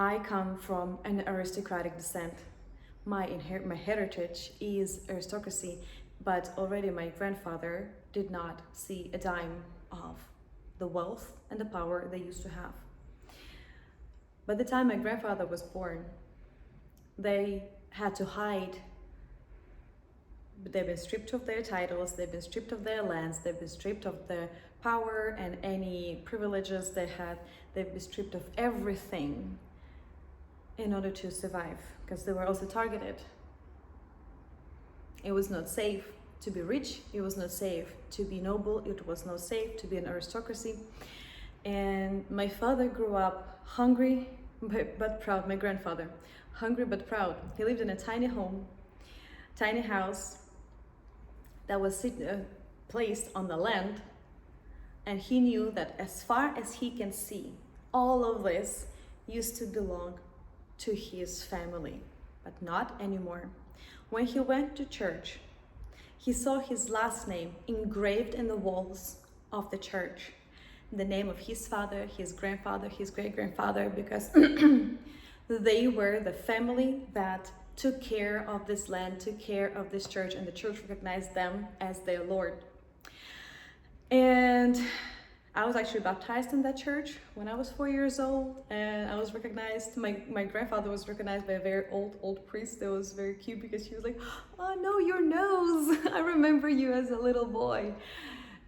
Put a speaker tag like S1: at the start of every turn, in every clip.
S1: I come from an aristocratic descent. My heritage is aristocracy, but already my grandfather did not see a dime of the wealth and the power they used to have. By the time my grandfather was born, they had to hide. They've been stripped of their titles, they've been stripped of their lands, they've been stripped of their power and any privileges they had. They've been stripped of everything in order to survive, because they were also targeted. It was not safe to be rich, it was not safe to be noble, it was not safe to be an aristocracy. And my father grew up hungry but proud. My grandfather, hungry but proud. He lived in a tiny home, tiny house that was placed on the land, and he knew that as far as he can see, all of this used to belong to his family, but not anymore. When he went to church, he saw his last name engraved in the walls of the church, the name of his father, his grandfather, his great-grandfather, because they were the family that took care of this land, took care of this church, and the church recognized them as their Lord. And I was actually baptized in that church when I was 4 years old, and I was recognized, my grandfather was recognized by a very old priest that was very cute, because she was like, "Oh no, your nose, I remember you as a little boy."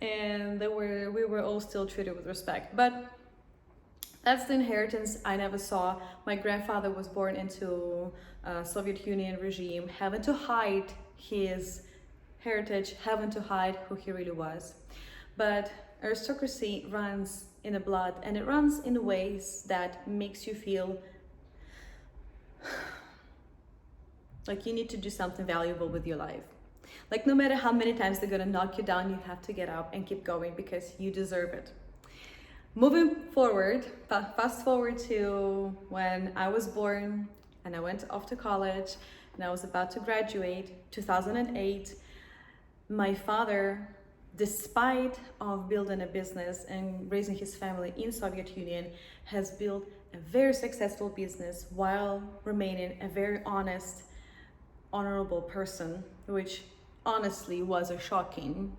S1: And we were all still treated with respect. But that's the inheritance I never saw. My grandfather was born into a Soviet Union regime, having to hide his heritage, having to hide who he really was. But aristocracy runs in the blood, and it runs in ways that makes you feel like you need to do something valuable with your life. Like no matter how many times they're gonna knock you down, you have to get up and keep going because you deserve it. Moving forward, fast forward to when I was born and I went off to college and I was about to graduate, 2008, my father, despite of building a business and raising his family in Soviet Union, has built a very successful business while remaining a very honest, honorable person, which honestly was a shocking,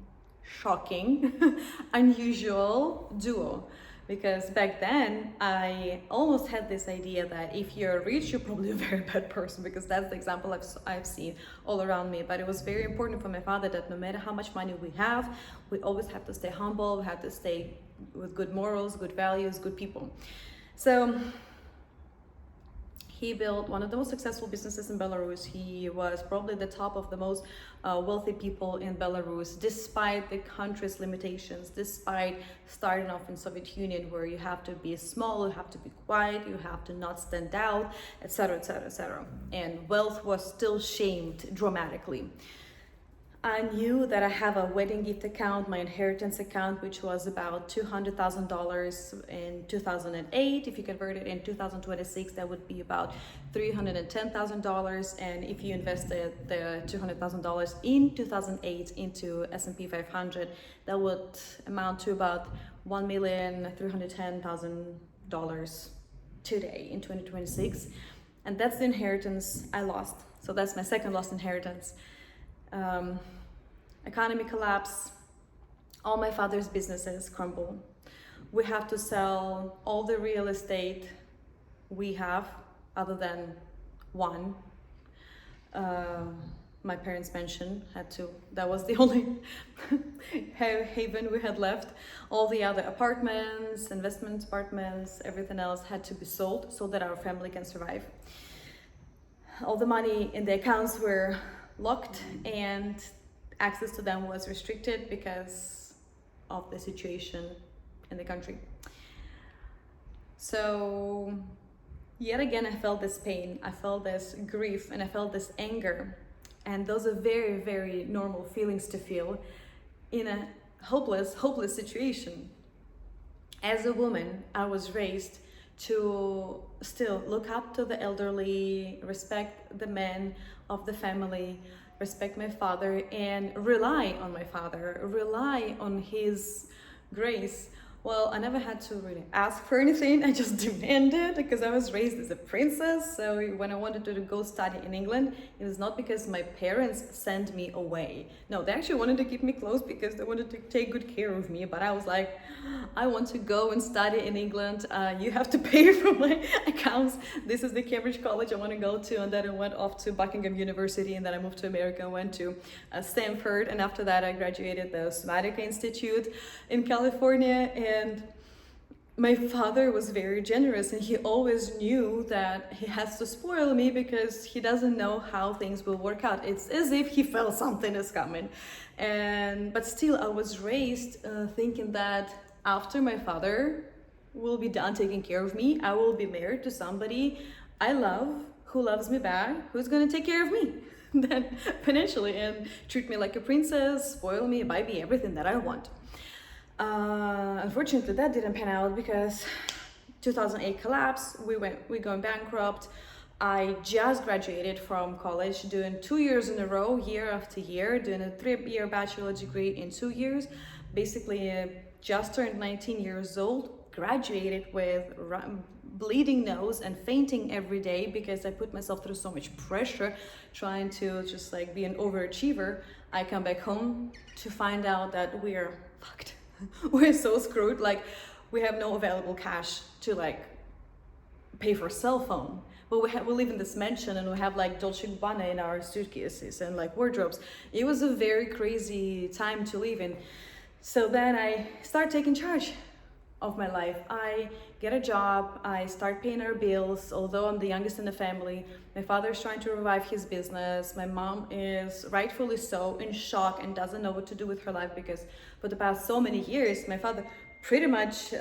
S1: unusual duo. Because back then, I almost had this idea that if you're rich, you're probably a very bad person, because that's the example I've seen all around me. But it was very important for my father that no matter how much money we have, we always have to stay humble, we have to stay with good morals, good values, good people. So he built one of the most successful businesses in Belarus. He was probably the top of the most wealthy people in Belarus, despite the country's limitations, despite starting off in Soviet Union, where you have to be small, you have to be quiet, you have to not stand out, etc., etc., etc. And wealth was still shamed dramatically. I knew that I have a wedding gift account, my inheritance account, which was about $200,000 in 2008. If you convert it in 2026, that would be about $310,000. And if you invested the $200,000 in 2008 into S&P 500, that would amount to about $1,310,000 today in 2026. And that's the inheritance I lost. So that's my second lost inheritance. Economy collapse, all my father's businesses crumble. We have to sell all the real estate we have, other than one. My parents' mansion that was the only haven we had left. All the other apartments, investment apartments, everything else had to be sold so that our family can survive. All the money in the accounts were locked, and access to them was restricted because of the situation in the country. So yet again, I felt this pain, I felt this grief, and I felt this anger. And those are very, very normal feelings to feel in a hopeless situation. As a woman, I was raised to still look up to the elderly, respect the men of the family, respect my father, and rely on my father, rely on his grace, Well, I never had to really ask for anything. I just demanded because I was raised as a princess. So when I wanted to go study in England, it was not because my parents sent me away. No, they actually wanted to keep me close because they wanted to take good care of me. But I was like, I want to go and study in England. You have to pay for my accounts. This is the Cambridge College I want to go to. And then I went off to Buckingham University, and then I moved to America and went to Stanford. And after that, I graduated the Somatica Institute in California. And my father was very generous, and he always knew that he has to spoil me because he doesn't know how things will work out. It's as if he felt something is coming. But still, I was raised thinking that after my father will be done taking care of me, I will be married to somebody I love, who loves me back, who's going to take care of me then financially and treat me like a princess, spoil me, buy me everything that I want. Unfortunately, that didn't pan out because 2008 collapsed. We gone bankrupt. I just graduated from college, doing 2 years in a row, year after year, doing a 3-year bachelor degree in 2 years. Basically, just turned 19 years old, graduated with bleeding nose and fainting every day because I put myself through so much pressure trying to just like be an overachiever. I come back home to find out that we're fucked. We're so screwed. Like, we have no available cash to like pay for a cell phone, but we live in this mansion and we have like Dolce & Gabbana in our suitcases and like wardrobes. It was a very crazy time to live in. So then I start taking charge of my life. I get a job, I start paying our bills. Although I'm the youngest in the family, my father is trying to revive his business. My mom is rightfully so in shock and doesn't know what to do with her life because for the past so many years, my father pretty much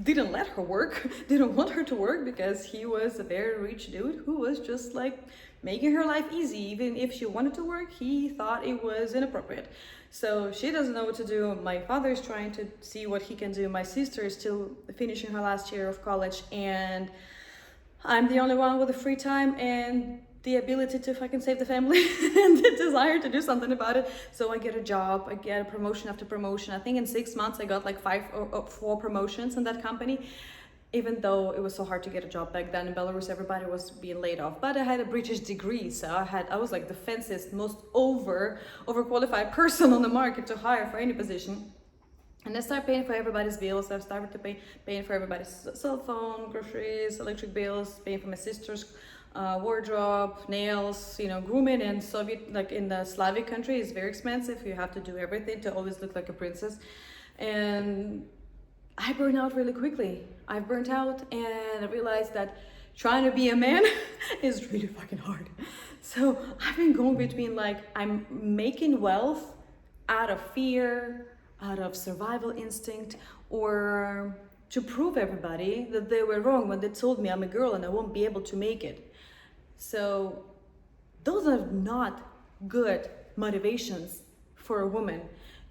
S1: didn't let her work, didn't want her to work because he was a very rich dude who was just like making her life easy. Even if she wanted to work, he thought it was inappropriate. So she doesn't know what to do. My father is trying to see what he can do. My sister is still finishing her last year of college, and I'm the only one with the free time and the ability to fucking save the family and the desire to do something about it. So I get a job, I get a promotion after promotion. I think in 6 months I got like 5 or 4 promotions in that company. Even though it was so hard to get a job back then in Belarus, everybody was being laid off. But I had a British degree, so I was like the fanciest, most overqualified person on the market to hire for any position. And I started paying for everybody's bills. I started to paying for everybody's cell phone, groceries, electric bills, paying for my sister's wardrobe, nails, grooming in Soviet, like in the Slavic country is very expensive. You have to do everything to always look like a princess. And I burned out really quickly. I burnt out and I realized that trying to be a man is really fucking hard. So I've been going between like, I'm making wealth out of fear, out of survival instinct, or to prove everybody that they were wrong when they told me I'm a girl and I won't be able to make it. So those are not good motivations for a woman.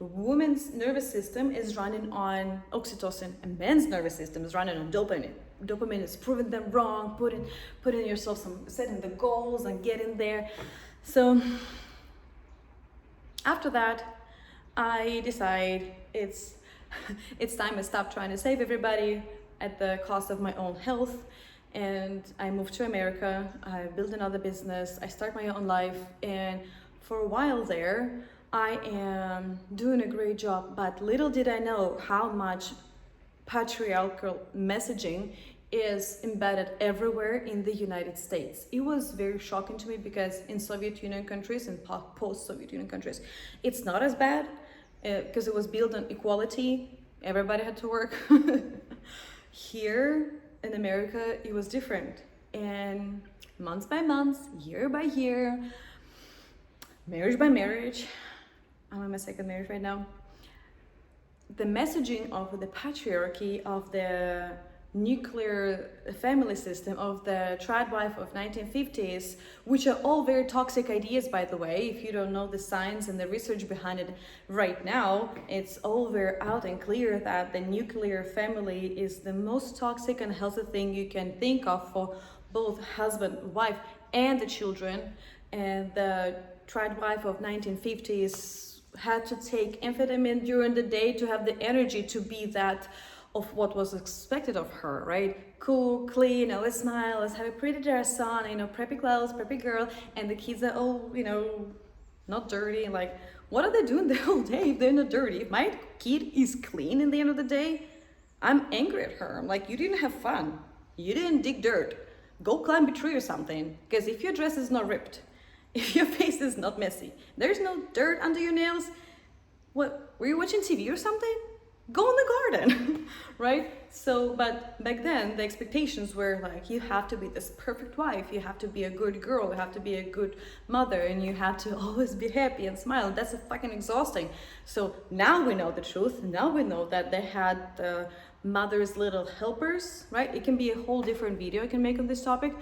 S1: A woman's nervous system is running on oxytocin, and men's nervous system is running on dopamine. Dopamine is proving them wrong, putting yourself setting the goals and getting there. So after that, I decide it's time I stop trying to save everybody at the cost of my own health. And I moved to America. I built another business. I start my own life, and for a while there, I am doing a great job, but little did I know how much patriarchal messaging is embedded everywhere in the United States. It was very shocking to me because in Soviet Union countries and post-Soviet Union countries, it's not as bad because it was built on equality. Everybody had to work. Here in America, it was different. And month by month, year by year, marriage by marriage, I'm in my second marriage right now, the messaging of the patriarchy, of the nuclear family system, of the trad wife of 1950s, which are all very toxic ideas, by the way. If you don't know the science and the research behind it right now, it's all very out and clear that the nuclear family is the most toxic and healthy thing you can think of for both husband, wife, and the children. And the trad wife of 1950s had to take amphetamine during the day to have the energy to be that of what was expected of her, right? Cool, clean, let's smile, let's have a pretty dress on, preppy clothes, preppy girl, and the kids are all, not dirty. Like, what are they doing the whole day if they're not dirty? If my kid is clean in the end of the day, I'm angry at her. I'm like, you didn't have fun. You didn't dig dirt. Go climb a tree or something. Because if your dress is not ripped, if your face is not messy, there's no dirt under your nails, what, were you watching TV or something? Go in the garden, right? So, but back then the expectations were like, you have to be this perfect wife, you have to be a good girl, you have to be a good mother, and you have to always be happy and smile. That's fucking exhausting. So now we know the truth. Now we know that they had mother's little helpers, right? It can be a whole different video I can make on this topic.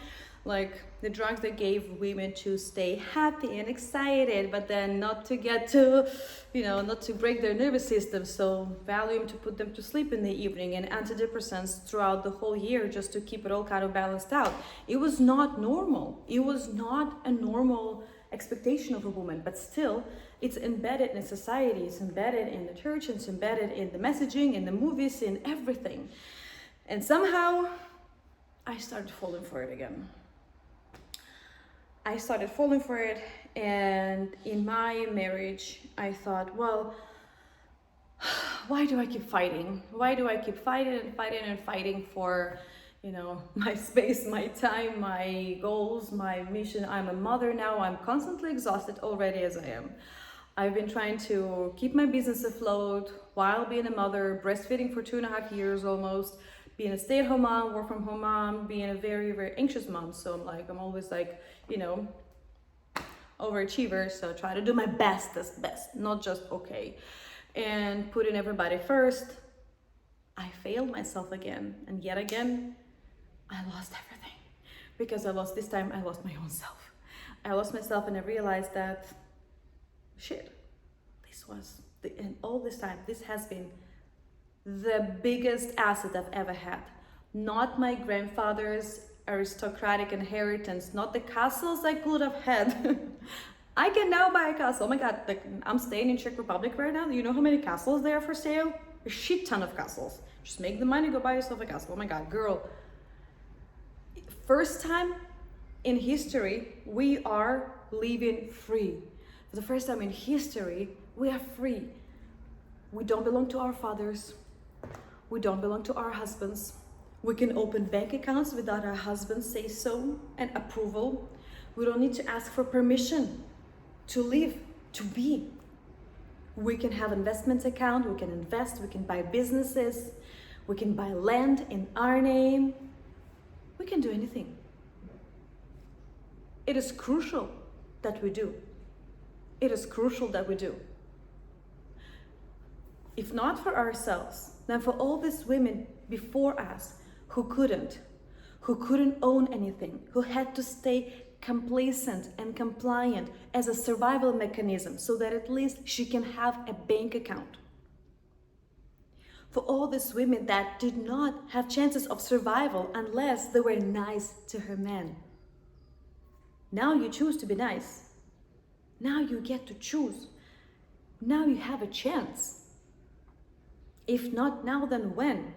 S1: Like the drugs that gave women to stay happy and excited, but then not to get to, not to break their nervous system. So Valium to put them to sleep in the evening, and antidepressants throughout the whole year just to keep it all kind of balanced out. It was not normal. It was not a normal expectation of a woman, but still it's embedded in society, it's embedded in the church, it's embedded in the messaging, in the movies, in everything. And somehow I started falling for it again. I started falling for it, and in my marriage, I thought, well, why do I keep fighting? Why do I keep fighting for, my space, my time, my goals, my mission? I'm a mother now. I'm constantly exhausted already as I am. I've been trying to keep my business afloat while being a mother, breastfeeding for 2.5 years almost, being a stay-at-home mom, work from home mom, being a very, very anxious mom. So I'm always like, overachiever. So try to do my best, not just okay. And putting everybody first. I failed myself again. And yet again, I lost everything. Because I lost my own self. I lost myself, and I realized that, shit, and all this time, this has been the biggest asset I've ever had. Not my grandfather's aristocratic inheritance, not the castles I could have had. I can now buy a castle. Oh my God, I'm staying in Czech Republic right now. You know how many castles there are for sale? A shit ton of castles. Just make the money, go buy yourself a castle. Oh my God, girl. First time in history, we are living free. For the first time in history, we are free. We don't belong to our fathers. We don't belong to our husbands. We can open bank accounts without our husbands say so and approval. We don't need to ask for permission to live, to be. We can have investment account, we can invest, we can buy businesses, we can buy land in our name. We can do anything. It is crucial that we do. It is crucial that we do. If not for ourselves, then for all these women before us who couldn't own anything, who had to stay complacent and compliant as a survival mechanism so that at least she can have a bank account. For all these women that did not have chances of survival unless they were nice to her men. Now you choose to be nice. Now you get to choose. Now you have a chance. If not now, then when?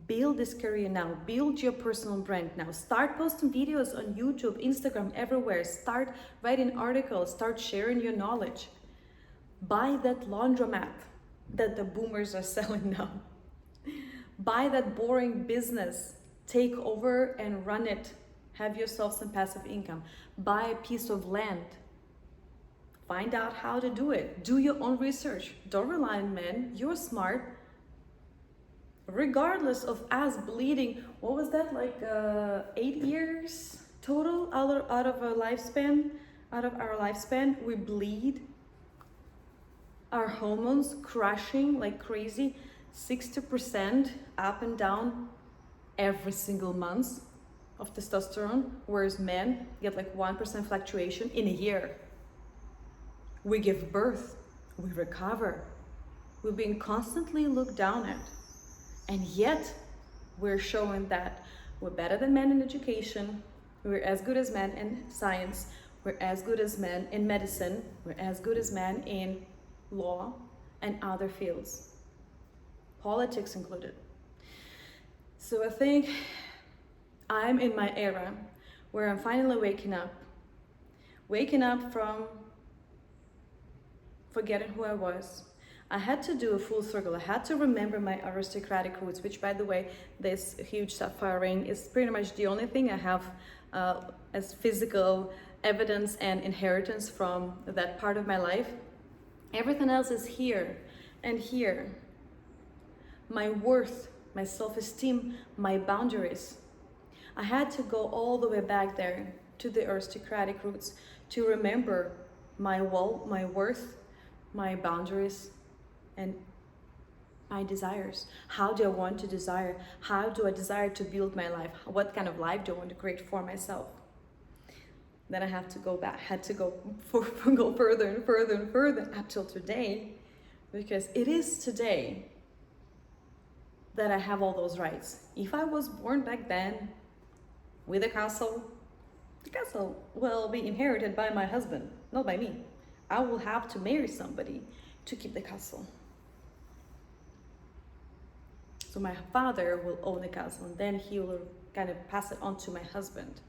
S1: Build this career now. Build your personal brand now. Start posting videos on YouTube, Instagram, everywhere. Start writing articles. Start sharing your knowledge. Buy that laundromat that the boomers are selling now. Buy that boring business. Take over and run it. Have yourself some passive income. Buy a piece of land. Find out how to do it. Do your own research. Don't rely on men. You're smart. Regardless of us bleeding, what was that, like 8 years total out of our lifespan, we bleed. Our hormones crashing like crazy, 60% up and down every single month of testosterone, whereas men get like 1% fluctuation in a year. We give birth, we recover, we're being constantly looked down at. And yet, we're showing that we're better than men in education, we're as good as men in science, we're as good as men in medicine, we're as good as men in law, and other fields, politics included. So I think I'm in my era where I'm finally waking up from forgetting who I was. I had to do a full circle. I had to remember my aristocratic roots, which, by the way, this huge sapphire ring is pretty much the only thing I have as physical evidence and inheritance from that part of my life. Everything else is here and here. My worth, my self-esteem, my boundaries. I had to go all the way back there to the aristocratic roots to remember my worth, my boundaries, and my desires. How do I want to desire? How do I desire to build my life? What kind of life do I want to create for myself? Then I have to go back, go further and further and further up till today, because it is today that I have all those rights. If I was born back then with a castle, the castle will be inherited by my husband, not by me. I will have to marry somebody to keep the castle. So my father will own the castle, and then he will kind of pass it on to my husband.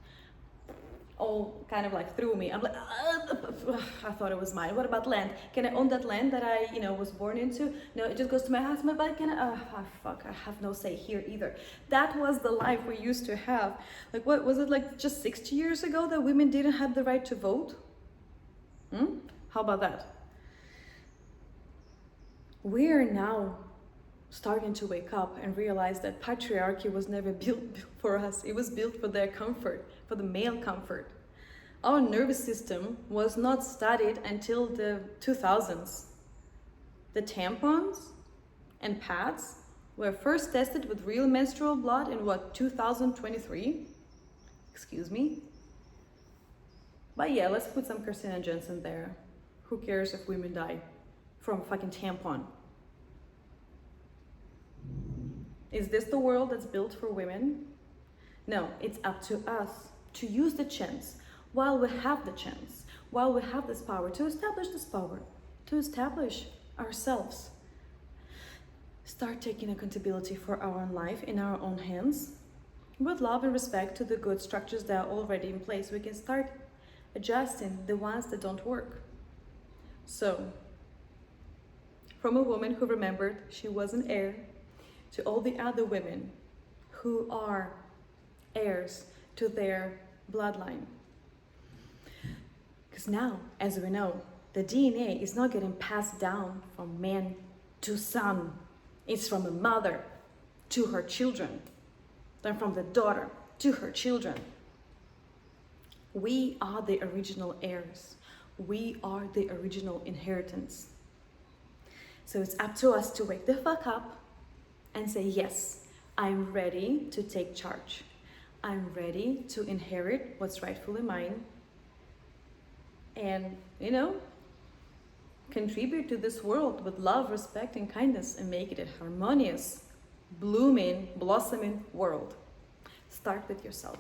S1: All kind of like through me. I'm like, I thought it was mine. What about land? Can I own that land that I, was born into? No, it just goes to my husband. But can I? Fuck, I have no say here either. That was the life we used to have. Like, what was it, like just 60 years ago that women didn't have the right to vote? How about that? We're now starting to wake up and realize that patriarchy was never built for us. It was built for their comfort, for the male comfort. Our nervous system was not studied until the 2000s. The tampons and pads were first tested with real menstrual blood in 2023? Excuse me? But yeah, let's put some carcinogens in there. Who cares if women die from a fucking tampon? Is this the world that's built for women? No, it's up to us to use the chance while we have the chance, while we have this power, to establish ourselves. Start taking accountability for our own life in our own hands. With love and respect to the good structures that are already in place, we can start adjusting the ones that don't work. So, from a woman who remembered she was an heir, to all the other women who are heirs to their bloodline. Because now, as we know, the DNA is not getting passed down from man to son. It's from a mother to her children, then from the daughter to her children. We are the original heirs. We are the original inheritance. So it's up to us to wake the fuck up and say, yes, I'm ready to take charge. I'm ready to inherit what's rightfully mine and, contribute to this world with love, respect, and kindness and make it a harmonious, blooming, blossoming world. Start with yourself.